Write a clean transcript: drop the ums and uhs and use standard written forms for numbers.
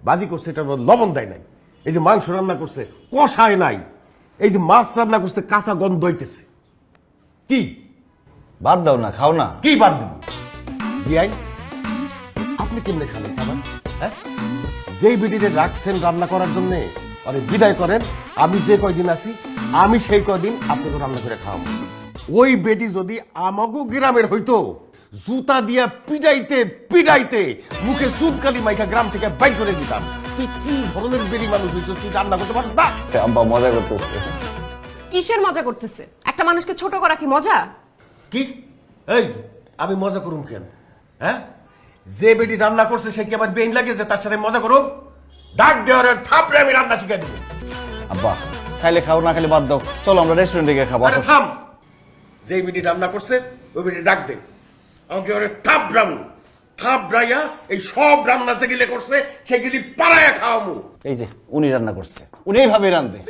ভাজি করছে এটা লবণ দেয় নাই, এই যে মাংস রান্না করছে কষায় নাই, এই যে মাছ রান্না করছে কাঁচা গন্ধ হইতেছে। কি বাদ দাও না, খাও না। কি বাদ দিব? বিআই আপনি কেমনে খাবেন খাবার? হ্যাঁ, যেই বিডিতে রাখছেন রান্না করার জন্য অনেক বিদায় করেন। আমি যে কয়দিন আছি আমি সেই কয়দিন আপনাকে রান্না করে খাওয়াবো। ওই বেটি যদি আমাগো গ্রামের হইতো, জুতা দিয়া পিটাইতে পিটাইতে মুখে সুদকালি মাইকা গ্রাম থেকে বাইর করে দিতাম। তুই কি ধরনের বেরি মানুষ হইছ, তুই রান্না করতে পারছ না? আব্বা মজা করতেছে। কিসের মজা করতেছে? একটা মানুষকে ছোট করা কি মজা? কি এই আমি মজা করুম কেন? হ্যাঁ, যে বেটি রান্না করছে সে কি আমার বেইন লাগে যে তার সাথে মজা করুম? ডাক দেওয়ার থাপড়ে আমি রান্না শিখাই দেবো। আব্বা খাইলে খাও, না খাইলে বাদ দাও। চলো আমরা রেস্টুরেন্টে গিয়ে খাবো। আরে থাম, যেই বেটি রান্না করছে ওই বেটি ডাক দে, আমাকে ওরে থাপড়াইয়া এই সব রান্না যেগুলি করছে সেগুলি পাড়াইয়া খাওয়ামু। এই যে উনি রান্না করছে, উনি এইভাবে রান্ধে।